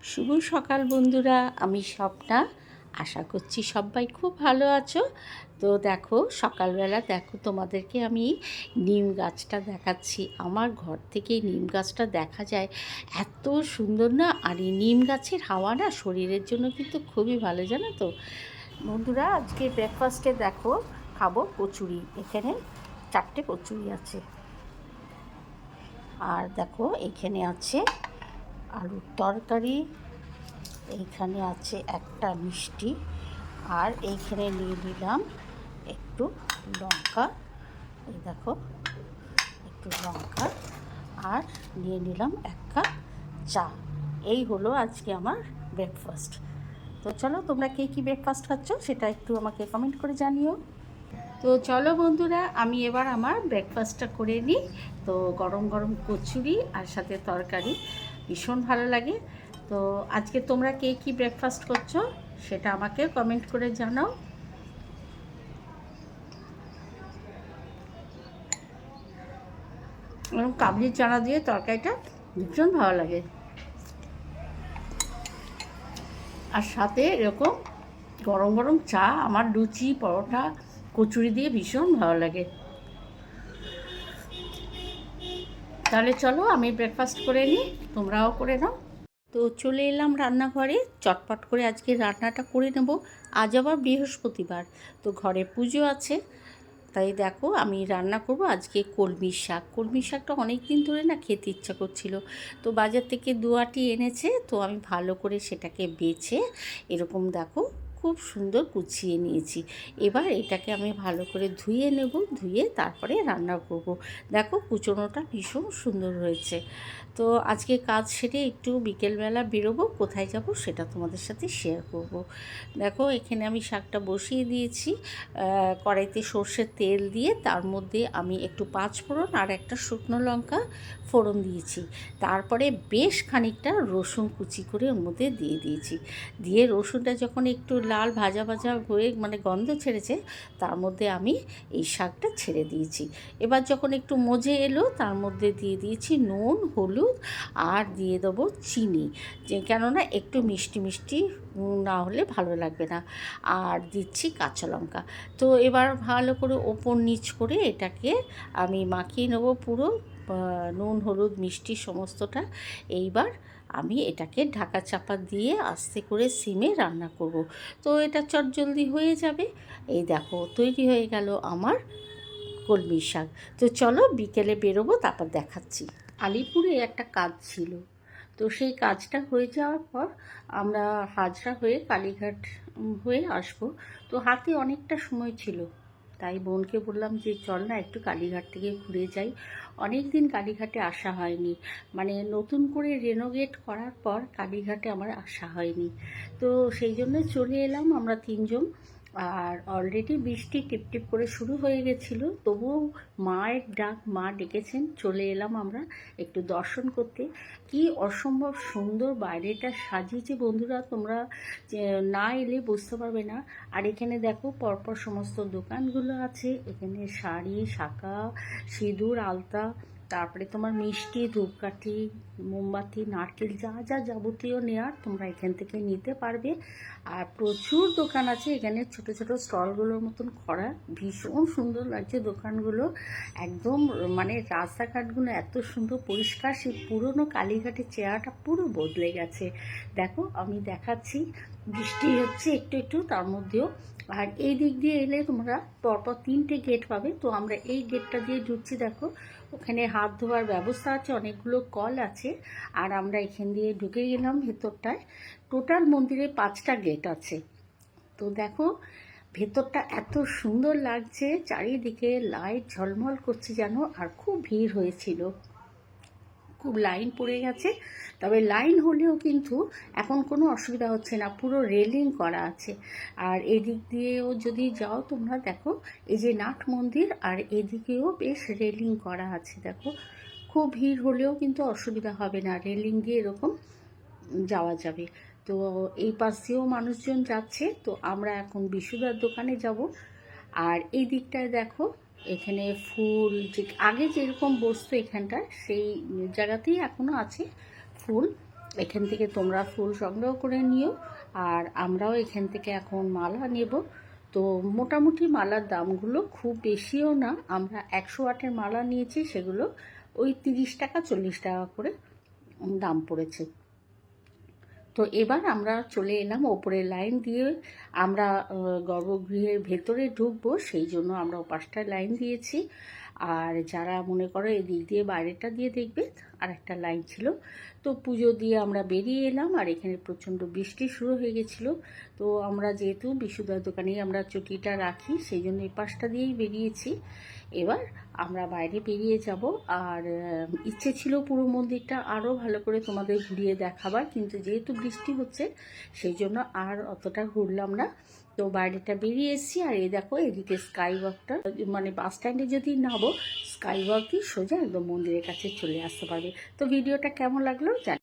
শুভ সকাল বন্ধুরা, আমি স্বপ্না। আশা করছি সবাই খুব ভালো আছো। তো দেখো, সকালবেলা দেখো তোমাদেরকে আমি নিম গাছটা দেখাচ্ছি। আমার ঘর থেকে নিম গাছটা দেখা যায়, এত সুন্দর না। আর এই নিম গাছের হাওয়া না শরীরের জন্য কিন্তু খুবই ভালো, জানো তো বন্ধুরা। আজকে ব্রেকফাস্টে দেখো খাবো কচুরি। এখানে 4টে কচুরি আছে। আর দেখো এখানে আছে আলুর তরকারি, এইখানে আছে একটা মিষ্টি, আর এইখানে নিয়ে নিলাম একটু লঙ্কা। এই দেখো একটু লঙ্কা, আর নিয়ে নিলাম 1 কাপ চা। এই হলো আজকে আমার ব্রেকফাস্ট। তো চলো, তোমরা কে কী ব্রেকফাস্ট খাচ্ছ সেটা একটু আমাকে কমেন্ট করে জানিও। তো চলো বন্ধুরা, আমি এবার আমার ব্রেকফাস্টটা করে নিই। তো গরম গরম কচুরি আর সাথে তরকারি ভীষণ ভালো লাগে। তো আজকে তোমরা কে কী ব্রেকফাস্ট করছো সেটা আমাকে কমেন্ট করে জানাও। এবং কাবলি চানা দিয়ে তরকারিটা ভীষণ ভালো লাগে, আর সাথে এরকম গরম গরম চা। আমার লুচি পরোটা কচুরি দিয়ে ভীষণ ভালো লাগে। তাহলে চলো, আমি ব্রেকফাস্ট করে নিই, তোমরাও করে নাও। তো চলে এলাম রান্নাঘরে, চটপট করে আজকে রান্নাটা করে নেব। আজ আবার বৃহস্পতিবার, তো ঘরে পুজো আছে। তাই দেখো, আমি রান্না করব আজকে কলমি শাক। কলমি শাকটা অনেক দিন ধরে না খেতে ইচ্ছা করছিল। তো বাজার থেকে 2 আটি এনেছে, তো আমি ভালো করে সেটাকে বেছে এরকম দেখো খুব সুন্দর কুচিয়ে নিয়েছি। এবার এটাকে আমি ভালো করে ধুয়ে নেব, ধুয়ে তারপরে রান্না করব। দেখো কুচোনোটা ভীষণ সুন্দর হয়েছে। তো আজকে কাজ সেরে একটু বিকেলবেলা বেরোবো, কোথায় যাব সেটা তোমাদের সাথে শেয়ার করব। দেখো এখানে আমি শাকটা বসিয়ে দিয়েছি। কড়াইতে সর্ষের তেল দিয়ে তার মধ্যে আমি একটু 5 ফোড়ন আর একটা শুকনো লঙ্কা ফোড়ন দিয়েছি। তারপরে বেশ খানিকটা রসুন কুচি করে ওর মধ্যে দিয়ে দিয়েছি। দিয়ে রসুনটা যখন একটু লাল ভাজা ভাজা হয়ে মানে গন্ধ ছেড়েছে, তার মধ্যে আমি এই শাকটা ছেড়ে দিয়েছি। এবার যখন একটু মজে এলো, তার মধ্যে দিয়ে দিয়েছি নুন, হলুদ, আর দিয়ে দেবো চিনি, যে কেননা একটু মিষ্টি মিষ্টি না হলে ভালো লাগবে না। আর দিচ্ছি কাঁচা লঙ্কা। তো এবার ভালো করে ওপর নিচ করে এটাকে আমি মাখিয়ে নেব পুরো, নুন হলুদ মিষ্টি সমস্তটা। এইবার আমি এটাকে ঢাকা চাপা দিয়ে আস্তে করে সিমে রান্না করব। তো এটা চটজলদি হয়ে যাবে। এই দেখো তৈরি হয়ে গেল আমার কলমি শাক। তো চলো বিকেলে বেরোবো, তারপর দেখাচ্ছি। আলিপুরে একটা কাজ ছিল, তো সেই কাজটা হয়ে যাওয়ার পর আমরা হাজরা হয়ে কালীঘাট হয়ে আসবো। তো হাতে অনেকটা সময় ছিল, তাই বোনকে বললাম যে চল না একটু কালীঘাট থেকে ঘুরে যাই। অনেক দিন কালীঘাটে আসা হয়নি, মানে নতুন করে রেনোভেট করার পর কালীঘাটে আমার আসা হয়নি। তো সেই জন্য চলে এলাম আমরা 3জন। আর অলরেডি বৃষ্টি টিপটিপ করে শুরু হয়ে গেছিলো, তবুও মায়ের ডাক, মা ডেকেছেন, চলে এলাম আমরা একটু দর্শন করতে। কি অসম্ভব সুন্দর বাইরেটা সাজিয়েছে বন্ধুরা, তোমরা না এলে বুঝতে পারবে না। আর এখানে দেখো পরপর সমস্ত দোকানগুলো আছে। এখানে শাড়ি, শাঁখা, সিঁদুর, আলতা, তারপরে তোমার মিষ্টি, ধূপকাঠি, মোমবাতি, নারকেল, যা যা যাবতীয় নেওয়ার তোমরা এখান থেকে নিতে পারবে। আর প্রচুর দোকান আছে এখানে, ছোট ছোট স্টলগুলোর মতন করা, ভীষণ সুন্দর লাগছে দোকানগুলো। একদম মানে রাস্তাঘাটগুলো এত সুন্দর পরিষ্কার, সেই পুরনো কালীঘাটের চেহারাটা পুরো বদলে গেছে। দেখো আমি দেখাচ্ছি, বৃষ্টি হচ্ছে একটু একটু তার মধ্যেও। আর এই দিক দিয়ে এলে তোমরা পরপর 3টে গেট পাবে। তো আমরা এই গেটটা দিয়ে ঢুকছি। দেখো ওখানে হাত ধোয়ার ব্যবস্থা আছে, অনেকগুলো কল আছে। আর আমরা এখান দিয়ে ঢুকে গেলাম ভেতরটায়। টোটাল মন্দিরে 5টা গেট আছে। তো দেখো ভেতরটা এত সুন্দর লাগছে, চারিদিকে লাইট ঝলমল করছে যেন। আর খুব ভিড় হয়েছিল, খুব লাইন পড়ে গেছে। তবে লাইন হলেও কিন্তু এখন কোনো অসুবিধা হচ্ছে না, পুরো রেলিং করা আছে। আর এদিক দিয়েও যদি যাও তোমরা, দেখো এই যে নাট মন্দির, আর এদিকেও বেশ রেলিং করা আছে। দেখো খুব ভিড় হলেও কিন্তু অসুবিধা হবে না, রেলিং দিয়ে এরকম যাওয়া যাবে। তো এই পাশ দিয়েও মানুষজন যাচ্ছে। তো আমরা এখন বিশুদার দোকানে যাব। আর এই দিকটায় দেখো এখানে ফুল, যে আগে যেরকম বসতো এখানটায়, সেই জায়গাতেই এখনও আছে ফুল। এখান থেকে তোমরা ফুল সংগ্রহ করে নিও, আর আমরাও এখান থেকে এখন মালা নেব। তো মোটামুটি মালার দামগুলো খুব বেশিও না, আমরা 108-এর মালা নিয়েছি, সেগুলো ওই 30 টাকা 40 টাকা করে দাম পড়েছে। তো এবার আমরা চলে এলাম ওপরে লাইন দিয়ে, আমরা গর্ভগৃহের ভেতরে ঢুকবো, সেই জন্য আমরা ওপাশটায় লাইন দিয়েছি। আর যারা মনে করো এদিক দিয়ে বাইরেটা দিয়ে দেখবে, আর একটা লাইন ছিল। তো পুজো দিয়ে আমরা বেরিয়ে এলাম, আর এখানে প্রচণ্ড বৃষ্টি শুরু হয়ে গেছিলো। তো আমরা যেহেতু বিশুদার দোকানেই আমরা চটিটা রাখি, সেই জন্য এই পাশটা দিয়েই বেরিয়েছি। এবার আমরা বাইরে বেরিয়ে যাব, আর ইচ্ছে ছিল পুরো মন্দিরটা আরও ভালো করে তোমাদের ঘুরিয়ে দেখাবার, কিন্তু যেহেতু বৃষ্টি হচ্ছে সেই জন্য আর অতটা ঘুরলাম না। তো বাইরেটা বেরিয়ে এসেছি, আর এই দেখো এদিকে স্কাই ওয়াকটা, মানে বাস স্ট্যান্ডে যদি নামো স্কাই ওয়াক দিয়ে সোজা একদম মন্দিরের কাছে চলে আসতে পারবে। তো ভিডিওটা কেমন লাগলো জানি।